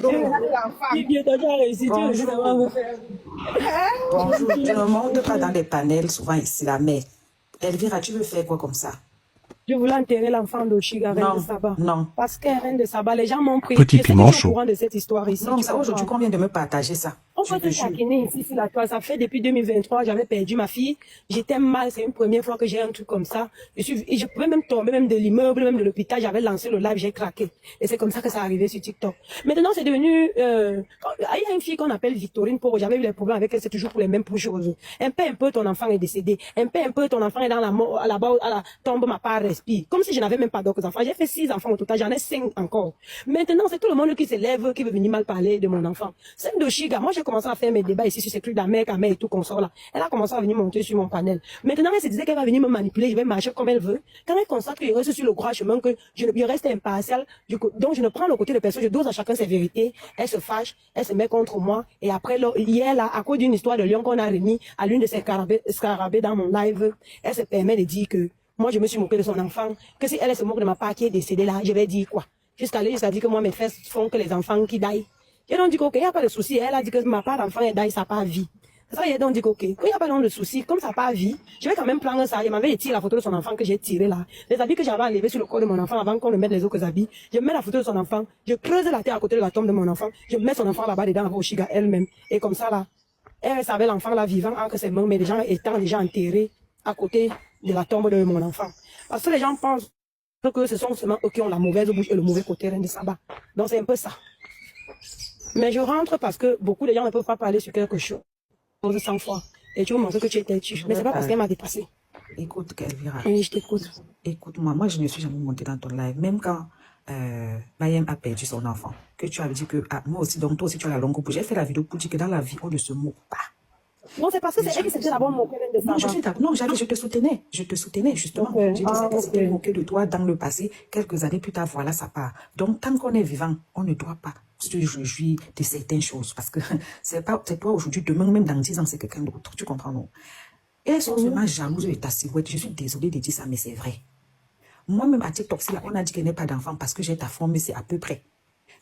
Bientôt, tu as réussi. Tu réussis à me faire. Bonjour, tu ne montes pas dans les panels souvent ici là, mais Elvira, tu veux faire quoi comme ça? Je voulais enterrer l'enfant d'Oshiga, reine de Non, Saba. non. Parce qu'elle est reine de Saba, les gens m'ont pris. Petit Je sais que piment tu es au chaud. courant de cette histoire ici. Non, tu c'est aujourd'hui comprends. qu'on vient de me partager ça. On Je peut te te jure. taquiner ici sur la toile. Ça fait depuis 2023, j'avais perdu ma fille. J'étais mal, c'est une première fois que j'ai un truc comme ça. Je pouvais même tomber, même de l'immeuble, même de l'hôpital. J'avais lancé le live, j'ai craqué. Et c'est comme ça que ça arrivait sur TikTok. Maintenant, c'est devenu... il y a une fille qu'on appelle Victorine Poro. J'avais eu des problèmes avec elle, c'est toujours pour les mêmes choses. Un peu, ton enfant est décédé. Un peu, ton enfant est dans la mort, à la tombe, ma part respire. Comme si je n'avais même pas d'autres enfants. J'ai fait 6 enfants au total, j'en ai 5 encore. Maintenant, c'est tout le monde qui s'élève, qui veut venir mal parler de mon enfant. C'est Ndoshiga. Moi, j'ai commencé à faire mes débats ici sur ces trucs d'Amérique, et tout consort là. Elle a commencé à venir monter sur mon panel. Maintenant, elle se disait qu'elle va venir me manipuler, je vais marcher comme elle veut. Quand elle constate que je reste sur le droit chemin, que je reste impartial, donc je ne prends le côté de personne, je dose à chacun ses vérités. Elle se fâche, elle se met contre moi. Et après, hier, là, à cause d'une histoire de lion qu'on a remis à l'une de ses scarabées dans mon live, elle se permet de dire que moi, je me suis moquée de son enfant, que si elle se moque de ma part qui est décédée là, je vais dire quoi? Jusqu'à dire que moi, mes fesses font que les enfants qui daillent. Et donc, dit ok, il n'y a pas de souci. Elle a dit que ma part d'enfant est daille, ça n'a pas vie. Ça, il a donc dit ok, il n'y a pas de souci, comme ça n'a pas vie, je vais quand même prendre ça. Il m'avait tiré la photo de son enfant que j'ai tiré là. Les habits que j'avais enlevés sur le corps de mon enfant avant qu'on ne mette les autres habits. Je mets la photo de son enfant, je creuse la terre à côté de la tombe de mon enfant, je mets son enfant là-bas dedans avec Oshiga elle-même. Et comme ça là, elle savait l'enfant là vivant entre ses mains, mais les gens étant déjà enterrés à côté de la tombe de mon enfant. Parce que les gens pensent que ce sont seulement eux qui ont la mauvaise bouche et le mauvais côté reine de Saba. Donc c'est un peu ça. Mais je rentre parce que beaucoup de gens ne peuvent pas parler sur quelque chose 100 fois. Et tu veux montrer que tu es têtu. Mais c'est pas parce qu'elle m'a dépassé. Écoute, Elvira. Oui, je t'écoute. Écoute-moi, moi je ne suis jamais montée dans ton live. Même quand Mayem a perdu son enfant, que tu avais dit que moi aussi, donc toi aussi tu as la longue bouche. J'ai fait la vidéo pour dire que dans la vie, on ne se moque pas. Non, c'est parce que c'est elle qui s'était d'abord moquée de ça. Non, je te soutenais. Je te soutenais, justement. J'ai dit que c'était moqué de toi dans le passé. Quelques années plus tard, voilà, ça part. Donc, tant qu'on est vivant, on ne doit pas se réjouir de certaines choses. Parce que c'est toi aujourd'hui, demain, même dans 10 ans, c'est quelqu'un d'autre. Tu comprends, non? Et elles sont vraiment jalouses de ta silhouette. Je suis désolée de dire ça, mais c'est vrai. Moi-même, à TikTok, on a dit qu'elle n'est pas d'enfant parce que j'ai ta forme, mais c'est à peu près.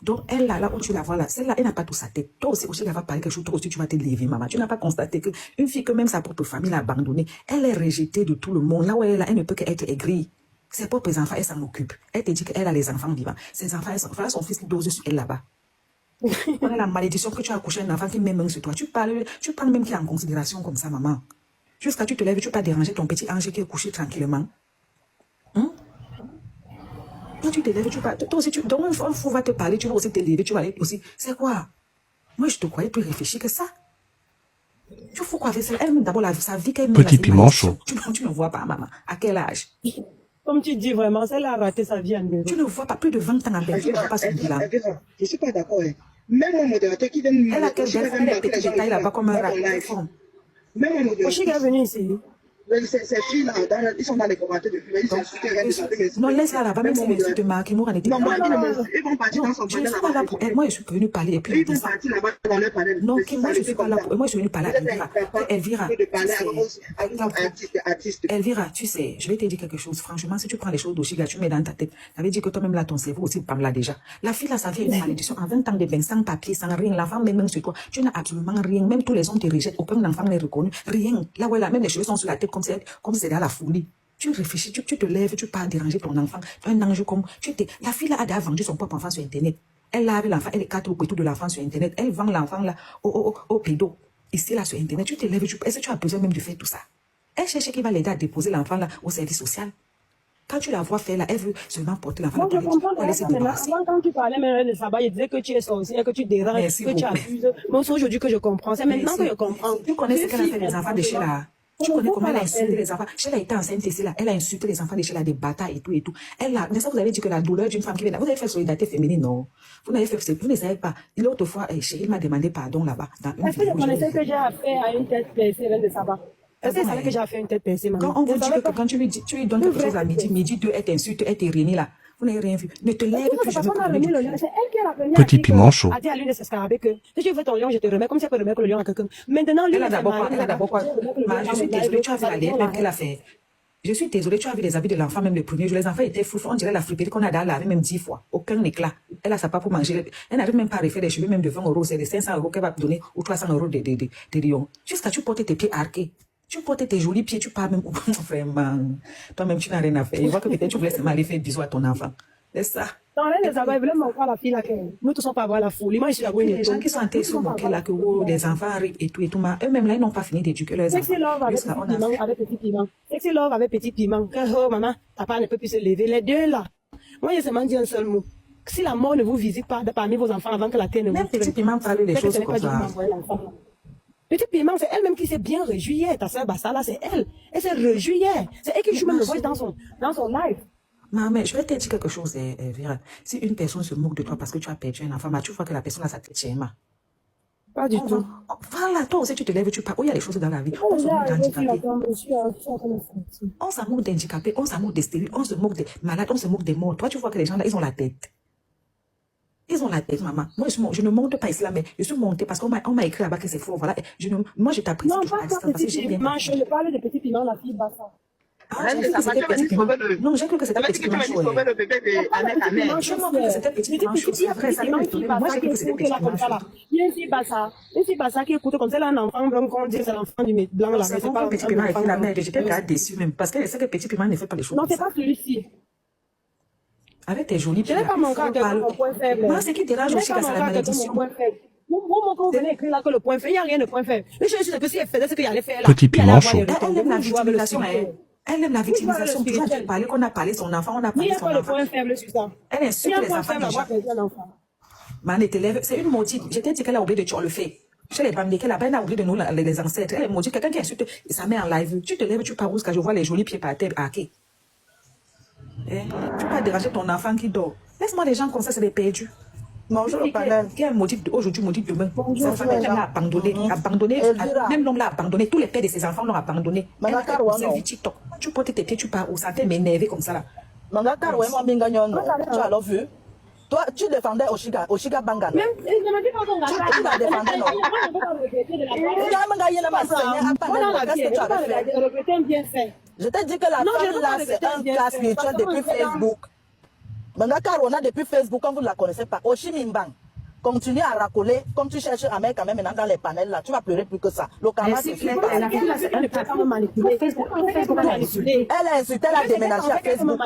Donc, elle, là où tu la vois, là, celle-là, elle n'a pas tout sa tête. Toi aussi, elle va parler quelque chose, toi aussi, tu vas te lever, maman. Tu n'as pas constaté qu'une fille que même sa propre famille l'a abandonnée, elle est rejetée de tout le monde. Là où elle est là, elle ne peut qu'être aigrie. Ses propres enfants, elle s'en occupe. Elle te dit qu'elle a les enfants vivants. Ses enfants, voilà son fils qui dose sur elle là-bas. On a la malédiction que tu as accouché un enfant qui met main sur toi. Tu parles même qui est en considération comme ça, maman. Jusqu'à tu te lèves, tu ne peux pas déranger ton petit ange qui est couché tranquillement. Quand tu te lèves, tu parles. Toi aussi, donc un fou va te parler, tu vas aussi te lever, tu vas aller aussi. C'est quoi? Moi, je te croyais plus réfléchi que ça. Tu fous quoi avec ça? Elle-même, d'abord, sa vie qu'elle mène. Petit piment chaud. Tu ne vois pas, maman. À quel âge? Comme tu dis vraiment, celle a raté sa vie en deux. Tu ne vois pas plus de 20 ans en Belgique. Tu ne vois pas ce bilan. Je ne suis pas d'accord. Même un modérateur qui vient de Elle a quel petit détail là-bas comme un rat. Même un modérateur. Oshiga est venu ici. Ces filles-là, ils sont dans les commentaires depuis. Ils s'insultent rien de ça. Non, laisse-la là-bas, même si elle insulte Marc, Mour en était. Non, moi, ils vont partir dans son panel. Je ne suis pas là-bas. là pour elle. Moi, je suis venue parler et puis. Ils vont partir là-bas dans leur panel. Non, moi, je ne suis pas là pour elle. Moi, je suis venue parler à Elvira. Elvira, tu sais, je vais te dire quelque chose. Franchement, si tu prends les choses d'Oshiga, tu mets dans ta tête. Ça veut dire que toi-même là, ton cerveau aussi parle là déjà. La fille là, ça fait une malédiction. En 20 ans de bain, sans papier, sans rien. La femme même sur toi. Tu n'as absolument rien. Même tous les hommes te rejettent. Aucun enfant n'est reconnu. Rien. Là où elle a même les cheveux sont sur la tête comme si c'est à la folie. Tu réfléchis, tu te lèves, tu pars déranger ton enfant. Un ange comme. La fille là a déjà vendu son propre enfant sur Internet. Elle lave l'enfant, elle est 4 au pétou de l'enfant sur Internet. Elle vend l'enfant là au pédo. Ici là sur Internet, tu te lèves, est-ce que tu as besoin même de faire tout ça? Elle cherche qui va l'aider à déposer l'enfant là au service social. Quand tu la vois faire là, elle veut seulement porter l'enfant. Moi, je comprends avant, quand tu parlais même de Saba, il disait que tu es sorcière, que tu déranges, que tu abuses. Moi, c'est aujourd'hui que je comprends. C'est maintenant que je comprends. Tu connais ce qu'elle a fait des enfants de chez là? Tu connais comment elle a insulté les enfants? Sheila était enceinte ici là. Elle a insulté les enfants de Sheila, des batailles et tout et tout. Elle a, mais ça vous avez dit que la douleur d'une femme qui vient, vous avez fait solidarité féminine, non? Vous n'avez fait, vous ne savez pas. L'autre fois, Cheryl m'a demandé pardon là-bas. Est-ce que je connaissais que j'ai affaire à une tête percée, reine de Saba? Est-ce que savait que j'ai fait une tête percée, maman? Quand on vous dit que quand tu lui donnes quelque chose à midi 2, elle t'insulte, elle t'est réunie là. Vous n'avez rien vu. Ne te lève plus jamais. C'est elle qui a la première. Petit piment chaud. A dit à l'une de ses scarabées que si tu veux ton lion, je te remets comme si elle peut remettre le lion à quelqu'un. Maintenant, lui, elle a d'abord quoi? Je suis désolée, tu as vu la lettre même qu'elle a fait. Je suis désolée, tu as vu les habits de l'enfant, même le premier jour. Les enfants étaient fous. On dirait la friperie qu'on a dans laver même 10 fois. Aucun éclat. Elle a sa part pour manger. Elle n'arrive même pas à refaire les cheveux, même de 20 €. C'est de 500 € qu'elle va donner ou 300 € de Lyon. Jusqu'à tu portes tes pieds arqués. Tu portes tes jolis pieds, tu pars même. Vraiment. Toi-même, tu n'as rien à faire. Je vois que peut-être tu voulais seulement aller faire bisous à ton enfant. C'est ça. Non, là, les enfants, ils veulent m'envoyer la fille là. Nous tous, on pas avoir la folie. Moi, je suis la bonne. Les gens qui sont en train de se moquer là, que les enfants arrivent et tout, eux-mêmes là, ils n'ont pas fini d'éduquer leurs enfants. Sexy Love avec petit piment, avec petit piment. Sexy Love avec petit piment. Que, oh, maman, papa ne peut plus se lever. Les deux là. Moi, je seulement dit un seul mot. Si la mort ne vous visite pas parmi vos enfants avant que la terre ne vous Même petit piment parle des choses comme ça. Petit piment, c'est elle-même qui s'est bien réjouie hier. Ta soeur Bassa là, c'est elle. Elle s'est réjouie hier. C'est elle qui joue même le voice dans son live. Maman, je vais te dire quelque chose, Vera. Si une personne se moque de toi parce que tu as perdu un enfant, tu vois que la personne a sa tête chez moi. Pas du tout. Voilà, toi aussi tu te lèves, tu pars. Oh, il y a des choses dans la vie. On se moque d'handicapés. On se moque d'handicapés, on se moque des stériles, on se moque des malades, on se moque des morts. Toi, tu vois que les gens là, ils ont la tête. Ils ont la tête, maman. Moi, je ne monte pas ici là, mais je suis montée parce qu'on m'a écrit là-bas que c'est faux. Voilà. Moi, je t'apprécie toujours à distance parce que j'aime bien. Je parlais de petit piment, la fille Bassa. Ah, j'ai cru que c'était petit piment. Non, j'ai cru que c'était petit piment. sauver le bébé de Ahmed. Je crois que c'était petit piment. C'est vrai, ça m'a étonné. Moi, j'ai cru que c'était petit piment. Il y a une fille Bassa qui écoute comme ça, là, un enfant blanc, qu'on dit c'est l'enfant du blanc là. C'est pas petit piment avec la mère. J'étais déjà déçue même parce qu'elle sait que petit piment ne fait pas les choses. Non, c'est pas celui-ci. Avec tes jolis pieds. Je n'ai pas mon cas que mon point faible. Moi, ce qui dérange aussi, c'est la malédiction. Moi, quand vous venez écrire là que le point faible, il n'y a rien de point faible. Mais je sais que si elle faisait ce qu'il allait faire là. Petit piment chaud. Elle aime la victimisation. Elle aime la victimisation. Toujours elle parler qu'on a parlé son enfant, on a parlé son enfant. Il n'y a pas de point faible sur ça. Elle insulte les enfants déjà. Man, t'élèves, c'est une maudite. Je t'ai dit qu'elle a oublié de le faire. Chez les bandits, qu'elle a oublié de nous, les ancêtres. Elle est maudite. Quelqu'un qui insulte sa mère en live. Tu te lèves, tu pars où je vois les jolis pieds par terre hackés. Tu ne peux pas déranger ton enfant qui dort. Laisse-moi les gens comme ça, c'est des perdus. Bonjour le panel. Qui est un motif aujourd'hui, motif demain. Bonjour, sa femme, elle l'a abandonné. Même l'homme l'a abandonné. Tous les pères de ses enfants l'ont abandonné. TikTok. Tu portes tes pieds, tu pars où ça t'est m'énervé comme ça là. Tu as alors vu? Toi, tu défendais Oshiga Bangana. Même, je ne dis pas qu'on Tu la défendais, non? Je t'ai dit que la femme là, c'est un cas spirituel depuis Facebook. Mangaka Rona depuis Facebook, quand vous ne la connaissez pas. Oshimimbang. Continue à racoler, comme tu cherches à mettre quand même maintenant dans les panels là, tu vas pleurer plus que ça. Le karma, c'est fini. Elle a insulté, elle a déménagé à Facebook.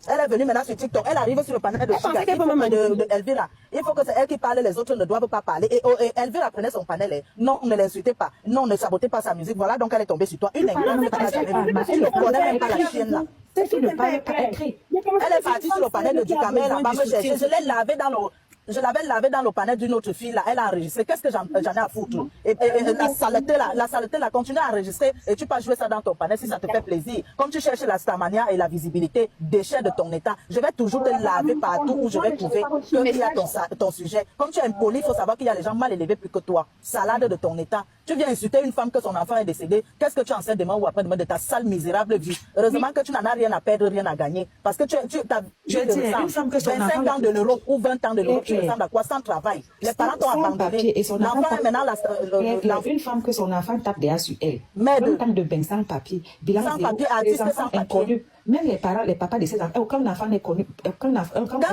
Elle est venue maintenant sur TikTok. Elle arrive sur le panel de Elvira. Il faut que c'est elle qui parle, les autres ne doivent pas parler. Et Elvira prenait son panel. Non, ne l'insultez pas. Non, ne sabotez pas sa musique. Voilà, donc elle est tombée sur toi. Une ingénieure ne t'a jamais vu. Elle ne connaît même pas la chienne là. Elle est partie sur le panel de Ducamel là-bas me chercher. Je l'ai lavé dans le... Je l'avais lavé dans le panel d'une autre fille là, elle a enregistré. Qu'est-ce que j'en ai à foutre? Et la saleté là, continue à enregistrer et tu peux jouer ça dans ton panel si ça te fait plaisir. Comme tu cherches la starmania et la visibilité, déchets de ton état, je vais toujours te laver partout où je vais trouver qu'il y a ton sujet. Comme tu es impoli, il faut savoir qu'il y a des gens mal élevés plus que toi. Salade de ton état. Tu viens insulter une femme que son enfant est décédé. Qu'est-ce que tu en sais demain ou après-demain de ta sale misérable vie? Heureusement que tu n'en as rien à perdre, rien à gagner. Parce que tu as 25 ans de l'euro ou 20 ans de l'euro. Tu ressembles à quoi sans travail? Les parents t'ont abandonné. L'enfant est maintenant une femme que son enfant tape derrière sur elle. Mais un temps de bain sans papier. Bilan sans papier, artiste sans papier. Même les parents, les papas de ces enfants, aucun enfant n'est connu. Quand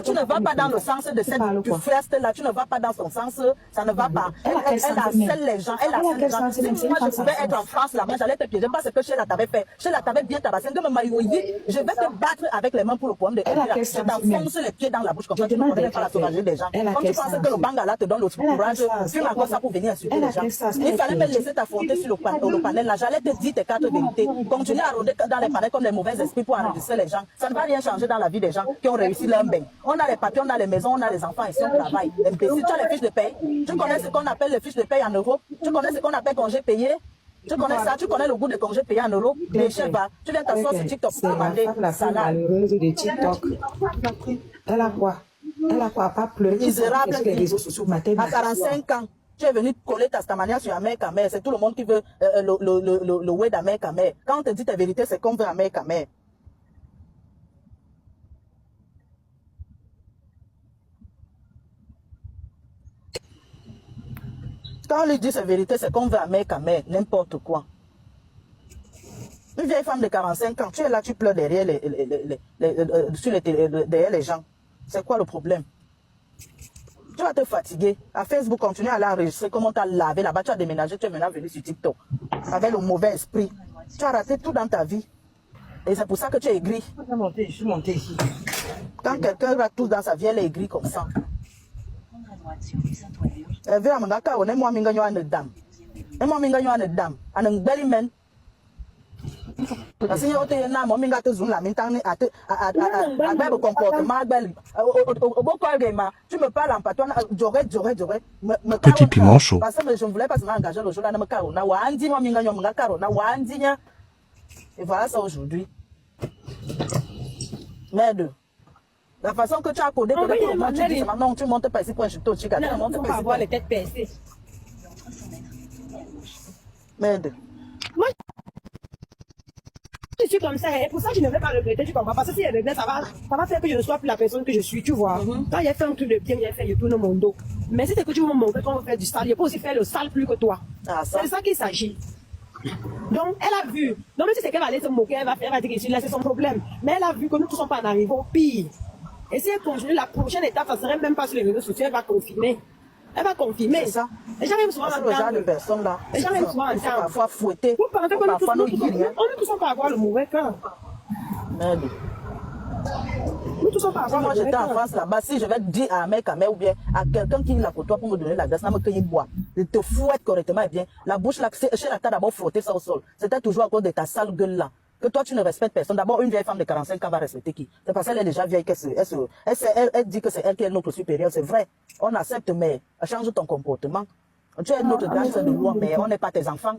tu ne vas pas dans le sens de cette feste là, tu ne vas pas dans son sens, ça ne va pas. Elle harcèle les gens, elle harcèle les gens. Si moi je pouvais être en France là, moi j'allais te piéger parce que Sheila t'avait fait. Sheila t'avait bien tabassé. Je vais te battre avec les mains pour le problème de Elvira. Je t'enfonce les pieds dans la bouche comme ça, tu ne connais pas la sauvagerie des gens. Comme tu penses que le Bangala te donne le courage, tu m'as quoi ça pour venir insulter les gens. Il fallait me laisser t'affronter sur le panel là. J'allais te dire tes quatre vérités. Continue à rôder dans les panels comme les mauvais esprits pour enregistrer les gens. Ça ne va rien changer dans la vie des gens qui ont réussi leur bain. On a les papiers, on a les maisons, on a les enfants ici, on travaille. Si tu as les fiches de paye, tu connais ce qu'on appelle les fiches de paye en euros, tu connais ce qu'on appelle congé payé, tu connais ça, tu connais le goût de congé payé en euros, mais je sais pas, tu viens t'asseoir sur TikTok pour demander ça là. Malheureuse de TikTok. Elle a quoi? Elle a quoi? Pas pleurer. Misérable. Sur les réseaux sociaux, à 45 ans. Tu es venu coller ta stamania sur Amer-Kamer. C'est tout le monde qui veut le way d'Amer-Kamer. Quand on te dit ta vérité, c'est qu'on veut Amer-Kamer. Quand on lui dit sa vérité, c'est qu'on veut Amer-Kamer, n'importe quoi. Une vieille femme de 45 ans, tu es là, tu pleures derrière derrière les gens. C'est quoi le problème? Tu vas te fatiguer. À Facebook, continue à l'enregistrer. Comment tu as lavé là-bas, tu as déménagé, tu es maintenant venu sur TikTok. Avec le mauvais esprit. Tu as raté tout dans ta vie. Et c'est pour ça que tu es aigri. Je suis monté ici. Quand quelqu'un rate tout dans sa vie, elle est aigrie comme ça. Elle veut amener on est moi minga une dame. Et moi minga une dame. En un bel men. Parce que yo te na mo minga te zun la minta ni à bel comportement bel au bon ma tu me parles en patois j'aurais Petit piment chaud. parce que je ne voulais pas m'engager le jour là me carona wa andi moi minga yo minga carona wa andi nya et voilà ça aujourd'hui. Merde. La façon que tu as codé, tu dis maintenant tu montes pas ici pour insulter au chica. Tu montes pas ici avoir les têtes percées. Merde. Moi, je suis comme ça, et pour ça je ne vais pas regretter, tu comprends? Parce que si je regrette, ça va faire que je ne sois plus la personne que je suis, tu vois. Quand j'ai fait un truc de bien, j'ai fait, je tourne mon dos. Mais si c'est que tu veux me montrer qu'on veut faire du sale, je peux aussi faire le sale plus que toi. Ah, c'est de ça qu'il s'agit. Donc, elle a vu. Donc, même si c'est qu'elle va aller se moquer, elle va dire que là, c'est son problème. Mais elle a vu que nous ne sommes pas en arrivant pire. Et si elle continue, la prochaine étape, ça serait même pas sur les réseaux sociaux, elle va confirmer. Elle va confirmer. C'est ça. Et j'arrive souvent à ce genre de personnes là. Et j'arrive souvent à entendre. Parfois fouetter. Vous pensez que parfois nous tous sommes pas avoir le mauvais cœur. Merde. Nous tous sommes pas avoir le Moi mauvais j'étais en cœur. France là-bas, si je vais dire à un mec, ou bien à quelqu'un qui est là pour toi pour me donner la grâce, n'a me cueillir bois. Je te fouette correctement et bien. La bouche là, chez la table d'abord frotter ça au sol. C'était toujours à cause de ta sale gueule là. Que toi tu ne respectes personne. D'abord, une vieille femme de 45 ans va respecter qui? C'est parce qu'elle est déjà vieille elle dit que c'est elle qui est notre supérieure. C'est vrai. On accepte, mais change ton comportement. Tu es notre grâce de loin, mais on n'est pas tes enfants.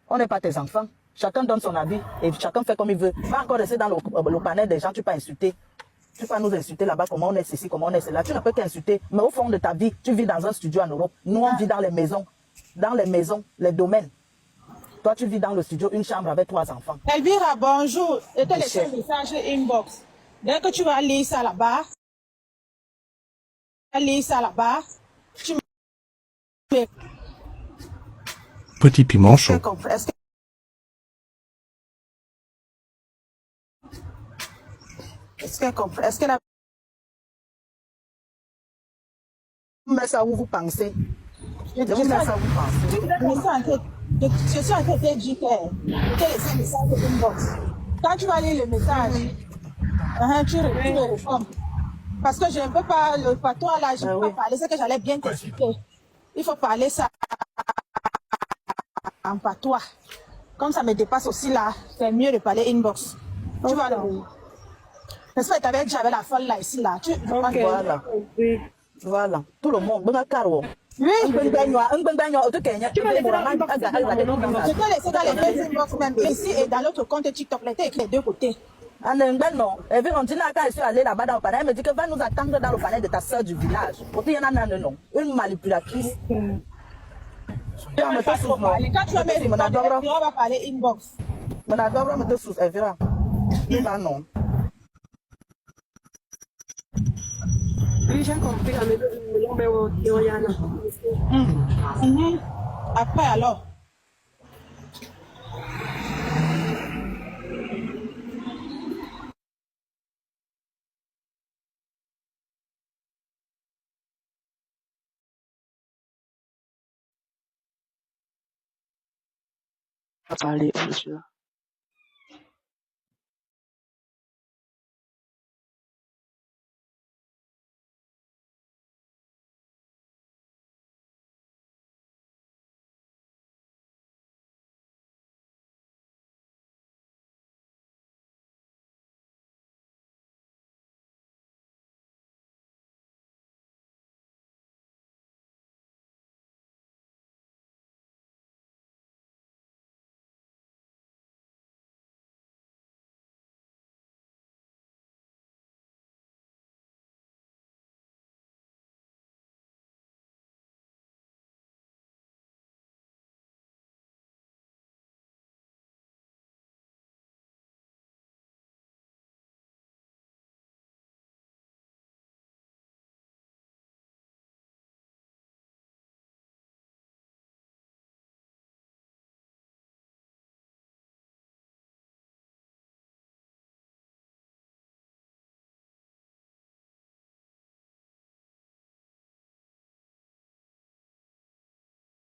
On n'est pas tes enfants. Chacun donne son avis et chacun fait comme il veut. Va encore rester dans le panel des gens, tu peux insulter. Tu peux nous insulter là-bas, comment on est ceci, comment on est cela. Tu ne peux qu'insulter. Mais au fond de ta vie, tu vis dans un studio en Europe. Nous, on vit dans les maisons, les domaines. Toi, tu vis dans le studio, une chambre avec 3 enfants. Elvira, bonjour. Je te laisse un message inbox. Dès que tu vas lire ça là-bas, tu me... Petit piment chaud. Est-ce qu'elle a... Mais ça où vous pensez? Je suis en train de te dire que laisser un message inbox. Quand tu vas lire le message, tu le réformes. Parce que je ne peux pas, le patois là, je ne peux pas parler, c'est que j'allais bien t'expliquer. Il faut parler ça en patois. Comme ça me dépasse aussi là, c'est mieux de parler inbox. Tu vois, parce que tu avais dit j'avais la folle là, ici là. Voilà. Voilà. Tout le monde. Oui. Je te laisse dans les deux inbox même ici et dans l'autre compte TikTok, les écrit les deux côtés. Non. Et puis, on dit là, quand je suis allée là-bas dans le panel, elle me dit que va nous attendre dans le panel de ta soeur du village. Il y en a un nom. Une manipulatrice. Quand tu vas mettre on va parler inbox. Mon adore me te sous, elle verra. Non. Oui, j'ai compris. Après alors. Parler, monsieur.